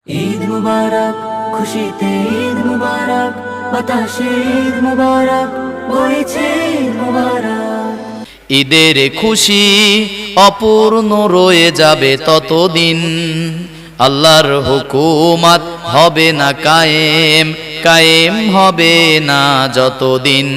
ঈদ মুবারক, খুশিতে ঈদ মুবারক, বাতাসে ঈদ মুবারক, বইছে ঈদ মুবারক। ঈদের খুশি অপূর্ণ রয়ে যাবে ততদিন, আল্লাহর হুকুমত হবে না কায়েম, কায়েম হবে না যতদিন।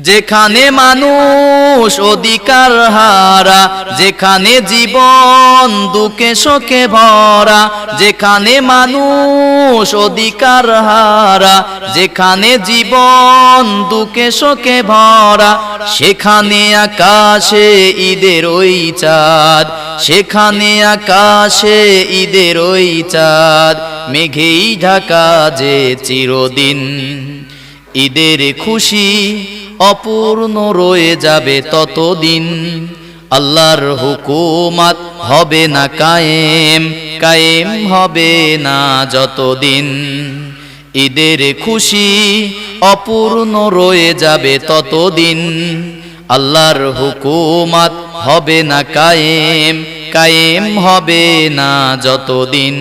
যেখানে মানুষ অধিকার হারা, যেখানে জীবন দুঃখে শোকে ভরা, যেখানে মানুষ অধিকার হারা, যেখানে জীবন দুঃখে শোকে ভরা, সেখানে আকাশে ঈদের ওই চাঁদ, সেখানে আকাশে ঈদের ওই চাঁদ, মেঘেই ঢাকা যে চিরদিন। ঈদের খুশি অপূর্ণ রয়ে যাবে ততদিন, আল্লাহর হুকুমত হবে না কায়েম, কায়েম হবে না যতদিন। ঈদের খুশি অপূর্ণ রয়ে যাবে ততদিন, আল্লাহর হুকুমত হবে না কায়েম, কায়েম হবে না যতদিন।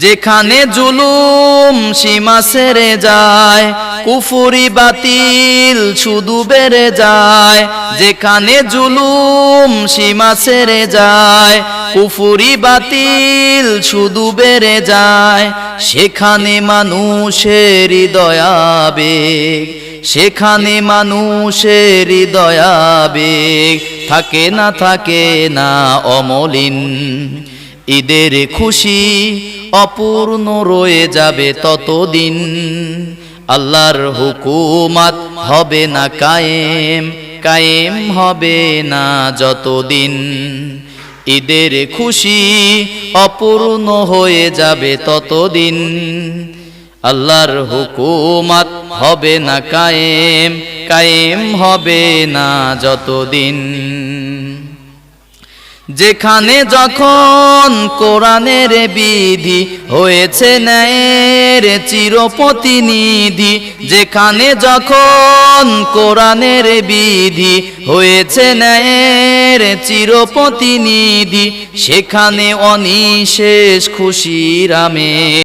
যেখানে জুলুম সীমা ছেড়ে যায়, কুফরি বাতিল শুধু বেড়ে যায়, যেখানে জুলুম সীমা ছেড়ে যায়, কুফরি বাতিল শুধু বেড়ে যায়, সেখানে মানুষের হৃদয়াবেগ, সেখানে মানুষের হৃদয়াবেগ থাকে না অমলিন। ঈদের খুশি অপূর্ণ রয়ে যাবে ততদিন, আল্লাহর হুকুমত হবে না কায়েম, কায়েম হবে না যতদিন। ঈদের খুশি অপূর্ণ হয়ে যাবে ততদিন, আল্লাহর হুকুমত হবে না কায়েম, কায়েম হবে না যতদিন। যেখানে যখন কোরআনের বিধি হয়েছে ন্যায়ের চিরপ্রতিনিধি, যেখানে যখন কোরআনের বিধি হয়েছে ন্যায়ের চিরপ্রতিনিধি, সেখানে অনিশেষ খুশির আমেজ।